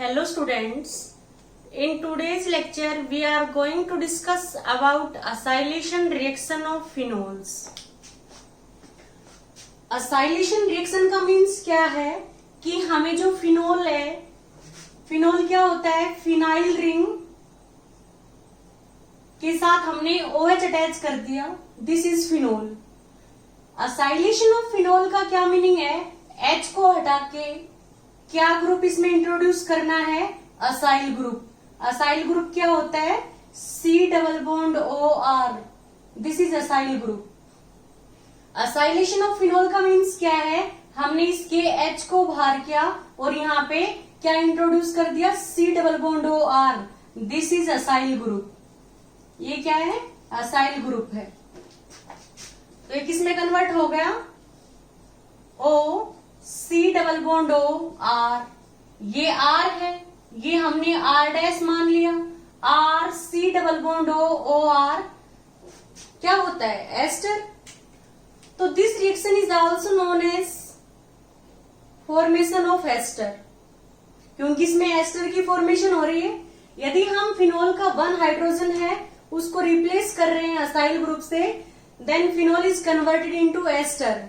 Hello students, in today's lecture we are going to discuss about acylation reaction of phenols. Acylation reaction का means क्या है कि हमें जो फिनोल है, फिनोल क्या होता है, फिनाइल रिंग के साथ हमने OH अटैच कर दिया, this is phenol. Acylation of phenol का क्या मीनिंग है, H को हटा के क्या ग्रुप इसमें इंट्रोड्यूस करना है, असाइल ग्रुप. असाइल ग्रुप क्या होता है, C double bond OR, this is acyl group. Acylation of phenol का मीन्स क्या है, हमने इसके H को बाहर किया और यहाँ पे क्या इंट्रोड्यूस कर दिया, C double bond OR, this is acyl group. ये क्या है, असाइल ग्रुप है. तो ये किसमें कन्वर्ट हो गया, O C double bond O R. ये R है, ये हमने R डैश मान लिया. R C double bond O O R क्या होता है, एस्टर. तो this reaction is also known as formation of ester, क्योंकि इसमें एस्टर की फॉर्मेशन हो रही है. यदि हम फिनोल का 1 हाइड्रोजन है उसको रिप्लेस कर रहे हैं असाइल ग्रुप से, then phenol is converted into ester.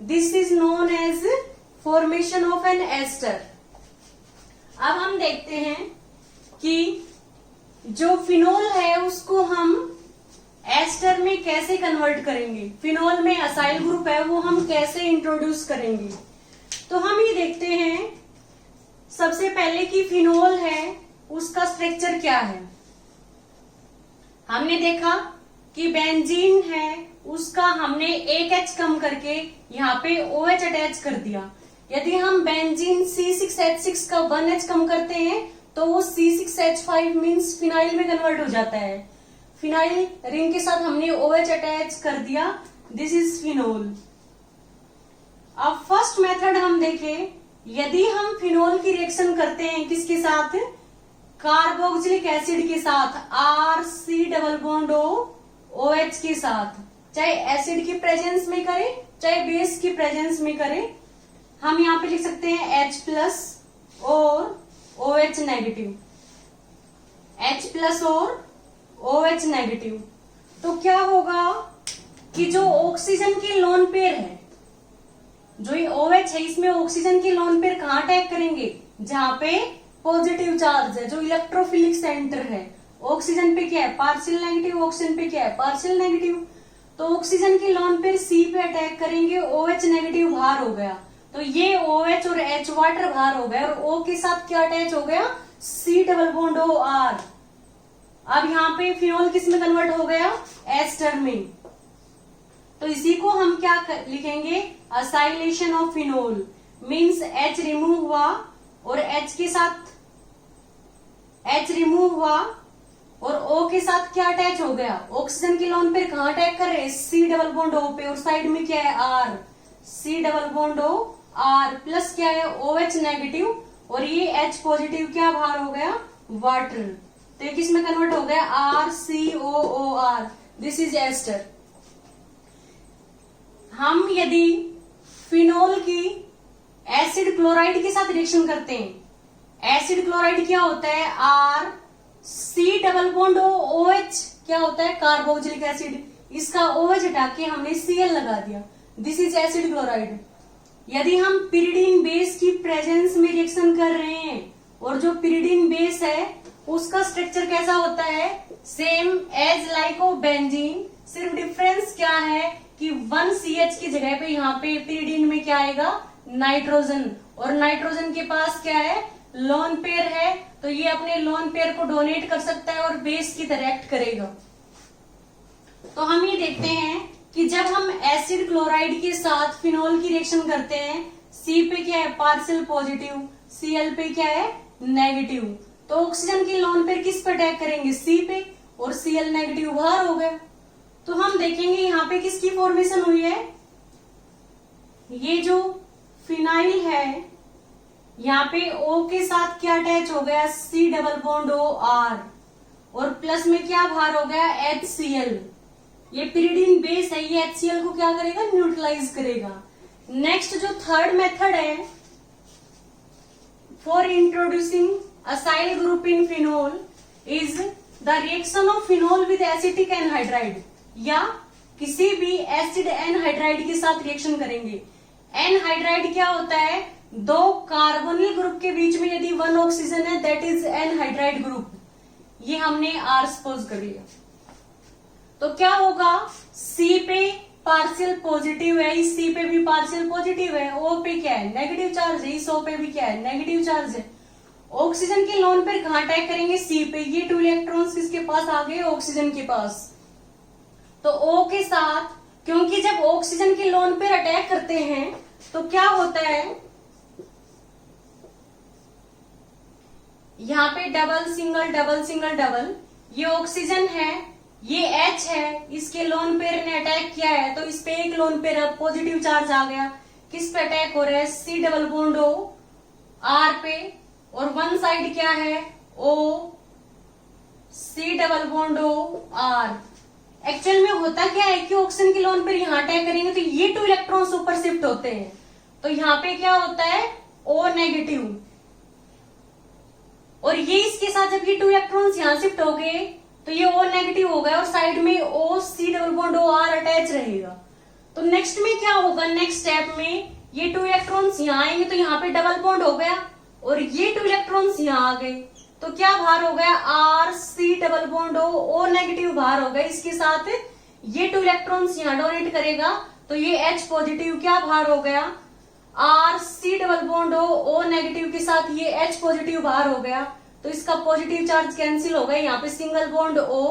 This is known as formation of an ester. अब हम देखते हैं कि जो फिनोल है उसको हम एस्टर में कैसे कन्वर्ट करेंगे, फिनोल में असाइल ग्रुप है वो हम कैसे इंट्रोड्यूस करेंगे. तो हम ये देखते हैं सबसे पहले कि फिनोल है उसका स्ट्रक्चर क्या है. हमने देखा कि बेंजीन है उसका हमने एक H कम करके यहाँ पे OH अटैच कर दिया. यदि हम बेंजीन C6H6 का 1 H कम करते हैं तो वो C6H5 मीन्स फिनाइल में कन्वर्ट हो जाता है. फिनाइल रिंग के साथ हमने OH अटैच कर दिया, दिस इज फिनोल. अब फर्स्ट मेथड हम देखें, यदि हम फिनोल की रिएक्शन करते हैं किसके साथ, कार्बोक्सिलिक एसिड के साथ, RC डबल बॉन्ड OH के साथ, चाहे एसिड की प्रेजेंस में करें चाहे बेस की प्रेजेंस में करें, हम यहाँ पे लिख सकते हैं H प्लस और OH नेगेटिव, H प्लस और OH नेगेटिव. तो क्या होगा कि जो ऑक्सीजन की लोन पेयर है, जो ये OH है इसमें ऑक्सीजन की लोन पेयर कहाँ अटैक करेंगे, जहां पे पॉजिटिव चार्ज है, जो इलेक्ट्रोफिलिक सेंटर है. ऑक्सीजन पे क्या है, पार्शियल नेगेटिव, ऑक्सीजन पे क्या है, पार्शियल नेगेटिव. तो ऑक्सीजन की लोन पेयर C पे अटैक करेंगे, OH नेगेटिव बाहर हो गया, तो ये OH और H वाटर बाहर हो गया और O के साथ क्या अटैच हो गया, C डबल बॉन्ड OR. अब यहाँ पे फिनोल किस में कन्वर्ट हो गया, एस्टर में. तो इसी को हम क्या लिखेंगे, acylation of phenol means H remove हुआ और H के साथ H रिमूव हुआ और O के साथ क्या अटैच हो गया, ऑक्सीजन की लोन पेयर कहाँ अटैक कर रहे हैं, C डबल बॉन्ड O पे, और साइड में क्या है R, C double bond O R plus क्या है OH नेगेटिव और ये H पॉजिटिव क्या बाहर हो गया, वाटर. तो ये किस में कन्वर्ट हो गया, RCOOR, दिस इज एस्टर. हम यदि फिनोल की एसिड क्लोराइड के साथ रिएक्शन करते हैं, एसिड क्लोराइड क्या होता है, RC डबल बॉन्ड OH क्या होता है, कार्बोक्सिलिक एसिड. इसका OH हटा के हमने Cl लगा दिया, दिस इज एसिड क्लोराइड. यदि हम पिरिडीन बेस की प्रेजेंस में रिएक्शन कर रहे हैं और जो पिरिडीन बेस है उसका स्ट्रक्चर कैसा होता है, same as like of benzene, सिर्फ डिफरेंस क्या है कि 1CH की जगह पे यहाँ पे पिरिडीन में क्या आएगा, नाइट्रोजन, और नाइट्रोजन के पास क्या है, लोन पेयर है, तो ये अपने लोन पेयर को डोनेट कर सकता है और बेस की तरह एक्ट करेगा. तो हम ये देखते हैं कि जब हम एसिड क्लोराइड के साथ फिनोल की रिएक्शन करते हैं, C पे क्या है, पार्शियल पॉजिटिव, Cl पे क्या है, नेगेटिव. तो ऑक्सीजन की लोन पेयर किस पे अटैक करेंगे, C पे, और Cl नेगेटिव बाहर हो गया. तो हम देखेंगे यहाँ पे किसकी फॉर्मेशन हुई है, ये जो फिनाइल है यहाँ पे O के साथ क्या अटैच हो गया, C डबल बॉन्ड OR, और प्लस में क्या बाहर हो गया, HCl. ये पिरिडीन बेस है, ये HCl को क्या करेगा, न्यूट्रलाइज करेगा. नेक्स्ट जो थर्ड मेथड है for introducing acyl group in phenol is the reaction of phenol with acetic anhydride, या किसी भी एसिड एनहाइड्राइड के साथ रिएक्शन करेंगे। एनहाइड्राइड क्या होता है? दो कार्बोनिल ग्रुप के बीच में यदि वन ऑक्सीजन है, दैट इज एनहाइड्राइड ग्रुप। ये हमने आर सपोज कर लिया। तो क्या होगा? सी पे पार्शियल पॉजिटिव है, इस सी पे भी पार्शियल पॉजिटिव है, ओ पे क्या है? नेगेटिव चार्ज है, इस ओ पे भी क्या है? नेगेटिव चार्ज है। ऑक्सीजन के लोन पेयर कहां अटैक करेंगे? सी पे। ये 2 इलेक्ट्रॉन्स किसके पास आ गए? ऑक्सीजन के पास। तो O के साथ, क्योंकि जब ऑक्सीजन के लोन पेयर अटैक करते हैं तो क्या होता है, यहाँ पे double single double single double, ये ऑक्सीजन है, ये H है, इसके लोन पेयर ने अटैक किया है, तो इस पे एक लोन पेयर अब पॉजिटिव चार्ज आ गया। किस पे अटैक हो रहा है? C double bond O R पे, और वन साइड क्या है? O C double bond O R। Actual में होता क्या है कि ऑक्सीजन के लोन पेयर यहाँ अटैक करेंगे तो ये 2 इलेक्ट्रॉन्स ऊपर शिफ्ट होते हैं, तो यहाँ पे क्या होता है? O नेगेटिव, और ये इसके साथ जब ये 2 इलेक्ट्रॉन्स यहाँ शिफ्ट हो गए तो ये O नेगेटिव हो गया, और साइड में O C double bond O R attach रहेगा। तो नेक्स्ट में क्या होगा? नेक्स्ट स्टेप में ये 2 इलेक्ट्रॉन्स यहाँ आएंगे तो यहाँ पे डबल बॉन्ड हो गया, और ये 2 इलेक्ट्रॉन्स यहाँ आ गए तो क्या बाहर हो गया? R C double bond O negative बाहर हो गया। इसके साथ ये 2 इलेक्ट्रॉन्स यहाँ डोनेट करेगा तो ये H पॉजिटिव क्या बाहर हो गया? R C double bond O negative के साथ ये H पॉजिटिव बाहर हो गया, तो इसका पॉजिटिव चार्ज कैंसिल हो गया। यहाँ पे सिंगल बॉन्ड O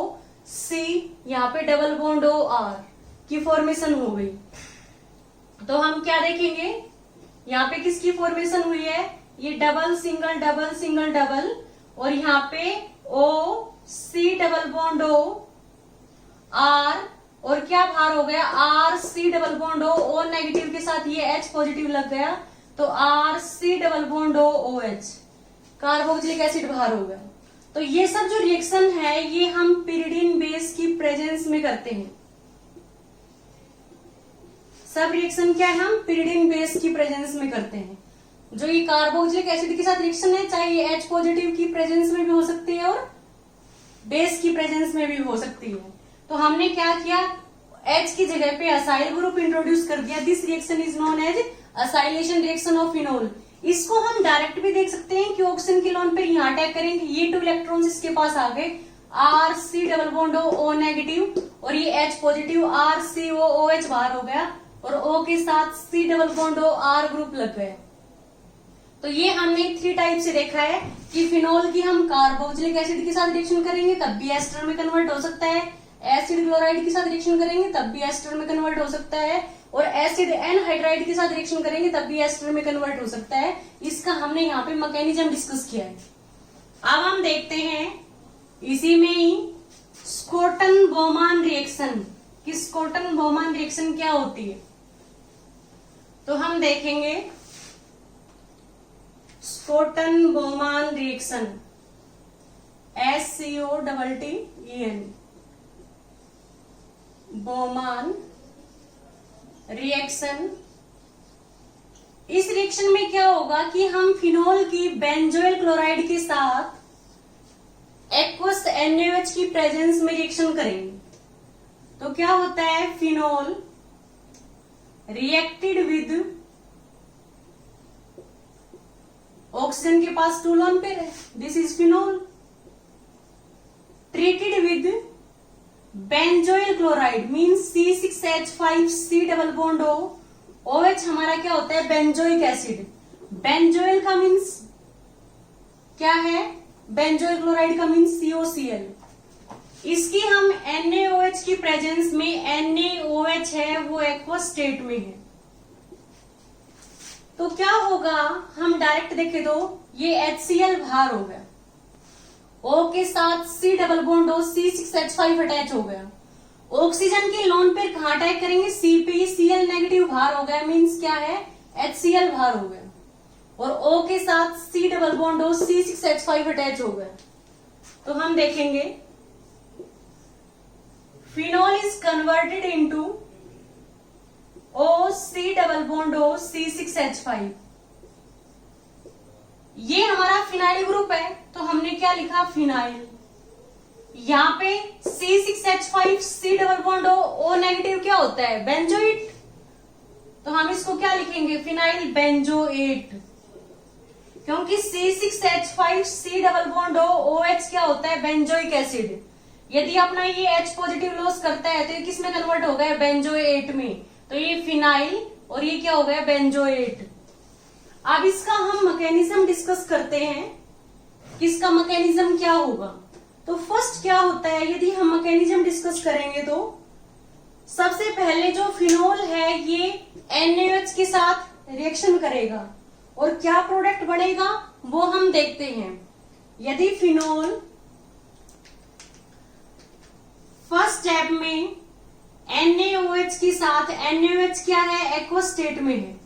C, यहाँ पे डबल बॉन्ड O R की फॉर्मेशन हो गई। तो हम क्या देखेंगे? यहाँ पे किसकी फॉर्मेशन हुई है? ये double single double single double, और यहाँ पे O C double bond O R, और क्या बाहर हो गया? R C double bond O negative के साथ ये H पॉजिटिव लग गया, तो R C double bond OH, carboxylic acid बाहर हो गया। तो ये सब जो रिएक्शन है ये हम पिरिडिन बेस की प्रेजेंस में करते हैं। सब रिएक्शन क्या है? हम पिरिडिन बेस की प्रेजेंस में करते हैं। जो ये कार्बोक्सिलिक एसिड के साथ रिएक्शन है, चाहे ये H पॉजिटिव की प्रेजेंस में भी हो सकती है और बेस की प्रेजेंस में भी हो सकती है। तो हमने क्या किया? H की जगह पे असाइल ग्रुप इंट्रोड्यूस कर दिया। This reaction is known as acylation reaction of phenol. इसको हम डायरेक्ट भी देख सकते हैं कि ऑक्सीजन के लोन पे यहाँ अटैक करेंगे, ये 2 इलेक्ट्रॉन्स इसके पास आ गए, R C double bond O negative, और ये H positive R C O OH बाहर हो गया, और O के साथ C double bond O R group लग गए। तो ये हमने 3 टाइप से देखा है कि फिनोल की हम कार्बोक्सिलिक एसिड के साथ रिएक्शन करेंगे तब भी एस्टर में कन्वर्ट हो सकता है, एसिड क्लोराइड के साथ रिएक्शन करेंगे तब भी एस्टर में कन्वर्ट हो सकता है, और एसिड एनहाइड्राइड के साथ रिएक्शन करेंगे तब भी एस्टर में कन्वर्ट हो सकता है। इसका हमने यहाँ पे मैकेनिज्म डिस्कस किया है। अब हम देखते हैं इसी में ही स्कोटन बोमान रिएक्शन कि स्कोटन बोमान रिएक्शन क्या होती है। तो हम देखेंगे स्कोटन बोमान रिएक्शन, SCOTTEN, बोमान रिएक्शन। इस रिएक्शन में क्या होगा कि हम फिनोल की बेंजोइल क्लोराइड के साथ एक्वस NaOH की प्रेजेंस में रिएक्शन करेंगे। तो क्या होता है? फिनोल रिएक्टेड विद, ऑक्सीजन के पास 2 लोन पेयर है, this is phenol, treated with benzoyl chloride means C6H5C double bond O, OH हमारा क्या होता है? Benzoic acid. बेंजोइल का मीन्स क्या है? बेंजोइल क्लोराइड का मीन्स COCl। इसकी हम NaOH की प्रेजेंस में, NaOH है वो एक्वस स्टेट में है, तो क्या होगा? हम डायरेक्ट देखें तो ये HCl बाहर हो गया, O के साथ C double bond O C6H5 attach हो गया। ऑक्सीजन के लोन पेयर कहां अटैक करेंगे? C पे, Cl नेगेटिव बाहर हो गया, मीन्स क्या है? HCl बाहर हो गया, और O के साथ C double bond O C6H5 attach हो गया। तो हम देखेंगे phenol is converted into O C double bond O C6H5, ये हमारा फिनाइल ग्रुप है, तो हमने क्या लिखा, फिनाइल। यहाँ पे C6H5 double bond O negative क्या होता है, बेंजोएट, तो हम इसको क्या लिखेंगे, फिनाइल बेंजोएट। क्योंकि C6H5 डबल बॉन्ड OH क्या होता है, बेंजोइक एसिड। यदि अपना ये H पॉजिटिव लॉस करता है तो ये किस में कन्वर्ट हो गया, बेंजोएट में, तो ये फिनाइल और ये क्या हो गया, बेंजोएट। अब इसका हम मैकेनिज्म डिस्कस करते हैं, किसका मैकेनिज्म क्या होगा। तो फर्स्ट क्या होता है, यदि हम मैकेनिज्म डिस्कस करेंगे तो सबसे पहले जो फिनोल है ये NaOH के साथ रिएक्शन करेगा और क्या प्रोडक्ट बनेगा वो हम देखते हैं। यदि फिनोल फर्स्ट स्टेप में NaOH के साथ, NaOH क्या है, एक्वस स्टेट में है,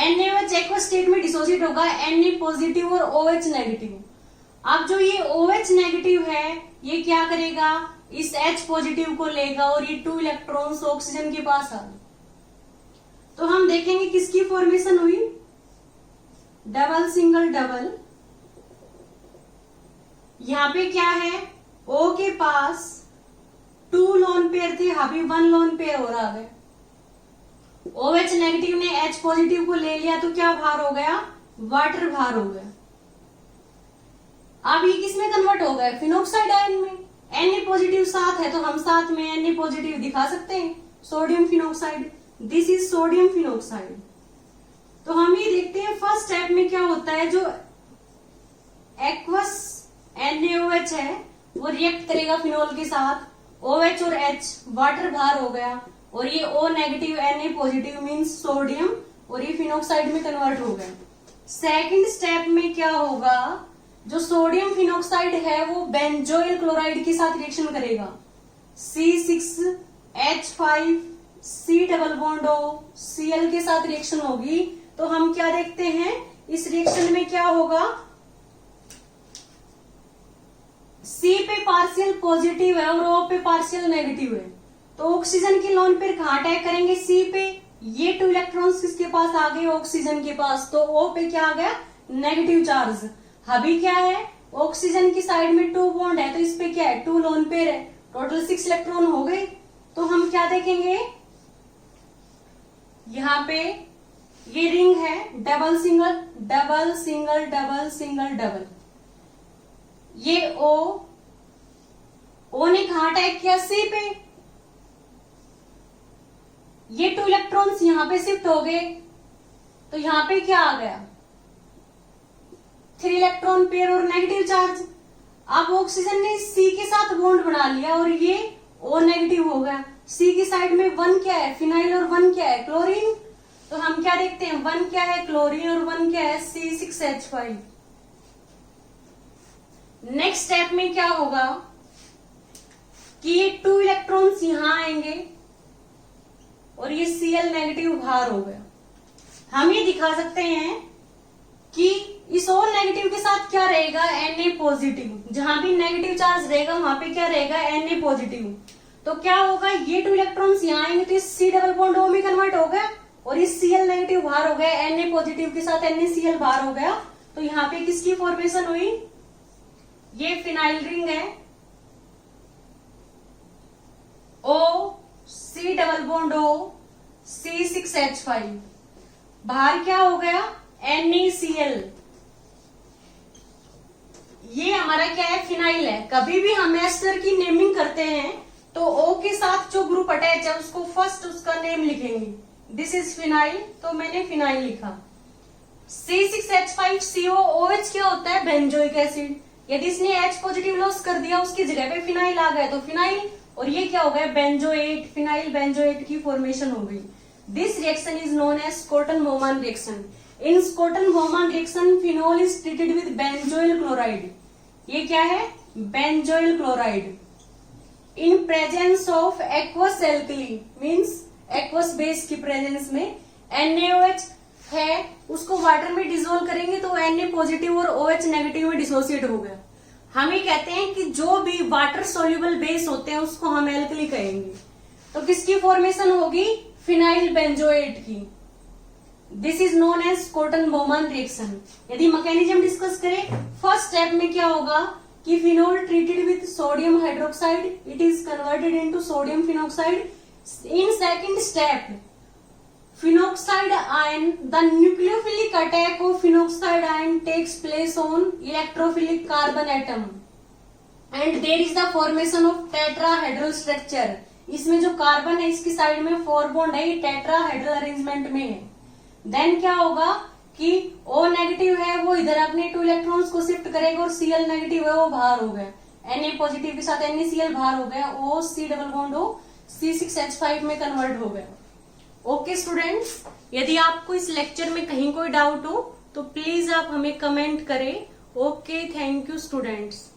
NaOH एक्वस स्टेट में डिसोसिएट होगा Na पॉजिटिव और OH नेगेटिव। अब जो ये OH नेगेटिव है ये क्या करेगा, इस H पॉजिटिव को लेगा और ये 2 इलेक्ट्रॉन्स ऑक्सीजन के पास आ गए। तो हम देखेंगे किसकी फॉर्मेशन हुई, डबल सिंगल डबल। यहाँ पे क्या है, O के पास 2 लोन पेयर थे, अभी 1 लोन पेयर और आ गए। OH नेगेटिव ने H पॉजिटिव को ले लिया तो क्या भार हो गया, वाटर भार हो गया। अब ये किस में कन्वर्ट हो गया, फिनोक्साइड आयन में। Na पॉजिटिव साथ है तो हम साथ में Na पॉजिटिव दिखा सकते हैं, sodium phenoxide, this is sodium phenoxide. तो हम ये देखते हैं फर्स्ट स्टेप में क्या होता है, जो एक्वस NaOH है वो रिएक्ट करेगा फिनोल के साथ, OH और H वाटर भार हो गया और ये O negative Na positive means sodium और ये फिनोक्साइड में कन्वर्ट हो गया। सेकंड स्टेप में क्या होगा, जो सोडियम फिनोक्साइड है वो बेंजोइल क्लोराइड के साथ रिएक्शन करेगा, C6H5 double bond O Cl के साथ रिएक्शन होगी। तो हम क्या देखते हैं, इस रिएक्शन में क्या होगा, C पे पार्शियल पॉजिटिव है और O पे पार्शियल नेगेटिव है, तो ऑक्सीजन की लोन पेयर कहाँ अटैक करेंगे, C पे। ये 2 इलेक्ट्रॉन्स किसके पास आ गए, ऑक्सीजन के पास, तो O पे क्या आ गया, नेगेटिव चार्ज। अभी क्या है, ऑक्सीजन की साइड में 2 बॉन्ड है तो इस पे क्या है, 2 लोन पेयर है, टोटल 6 इलेक्ट्रॉन हो गए। तो हम क्या देखेंगे, यहाँ पे ये रिंग है, double single double single double single double, ये O ने कहा अटैक किया, C पे। ये 2 इलेक्ट्रॉन्स यहाँ पे शिफ्ट हो गए तो यहाँ पे क्या आ गया, 3 इलेक्ट्रॉन पेयर और नेगेटिव चार्ज। अब ऑक्सीजन ने C के साथ बॉन्ड बना लिया और ये O नेगेटिव हो गया। C की साइड में 1 क्या है, फिनाइल, और 1 क्या है, क्लोरीन। तो हम क्या देखते हैं, 1 क्या है, क्लोरीन, और 1 क्या है, C6H5। नेक्स्ट स्टेप में क्या होगा कि ये 2 इलेक्ट्रॉन्स यहां आएंगे और ये Cl नेगेटिव बाहर हो गया। हम ये दिखा सकते हैं कि इस O नेगेटिव के साथ क्या रहेगा, Na पॉजिटिव। जहां भी नेगेटिव चार्ज रहेगा वहां पे क्या रहेगा, Na पॉजिटिव। तो क्या होगा, ये 2 इलेक्ट्रॉन्स यहाँ आएंगे तो इस C डबल बॉन्ड O में कन्वर्ट हो गया और इस Cl नेगेटिव बाहर हो गया, Na पॉजिटिव के साथ NaCl बाहर हो गया। तो यहाँ पे किसकी फॉर्मेशन हुई, ये फिनाइल रिंग है, O C double bond O C6H5, बाहर क्या हो गया, NaCl। ये हमारा क्या है, फिनाइल है। कभी भी हम एस्टर की नेमिंग करते हैं तो O के साथ जो ग्रुप अटैच है उसको फर्स्ट उसका नेम लिखेंगे, दिस इज फिनाइल, तो मैंने फिनाइल लिखा। C6H5CO OH क्या होता है, बेंजोइक एसिड। यदि इसने H पॉजिटिव लॉस कर दिया उसकी जगह पे फिनाइल आ गया तो फिनाइल, और ये क्या हो गया, बेंजोएट, फिनाइल बेंजोएट की फॉर्मेशन हो गई। This reaction is known as Schotten Baumann reaction. In Schotten Baumann reaction phenol is treated with benzoyl chloride. ये क्या है, benzoyl chloride. In presence of aqueous alkali, means aqueous base की प्रेजेंस में NaOH है, उसको वाटर में डिसोल्व करेंगे तो Na पॉजिटिव और OH नेगेटिव में डिसोसिएट हो गया। हम ये कहते हैं कि जो भी वाटर सोल्यूबल बेस होते हैं उसको हम एल्कली कहेंगे। तो किसकी फॉर्मेशन होगी, फिनाइल बेंजोएट की। This is known as Schotten Baumann reaction. यदि मैकेनिज्म डिस्कस करें, फर्स्ट स्टेप में क्या होगा कि phenol treated with sodium hydroxide, it is converted into sodium phenoxide. In second step, phenoxide ion, the nucleophilic attack of phenoxide ion takes place on electrophilic carbon atom and there is the formation of tetrahedral structure। इसमें जो carbon है इसकी side में 4 bond है, tetrahedral arrangement में है। Then क्या होगा कि O नेगेटिव है वो इधर अपने 2 इलेक्ट्रॉन्स को शिफ्ट करेगा और Cl नेगेटिव है वो बाहर हो गया, Na पॉजिटिव के साथ NaCl बाहर हो गया, O C double bond O C6H5 में कन्वर्ट हो गया। ओके स्टूडेंट्स, यदि आपको इस लेक्चर में कहीं कोई डाउट हो तो प्लीज आप हमें कमेंट करें। Okay, thank you students.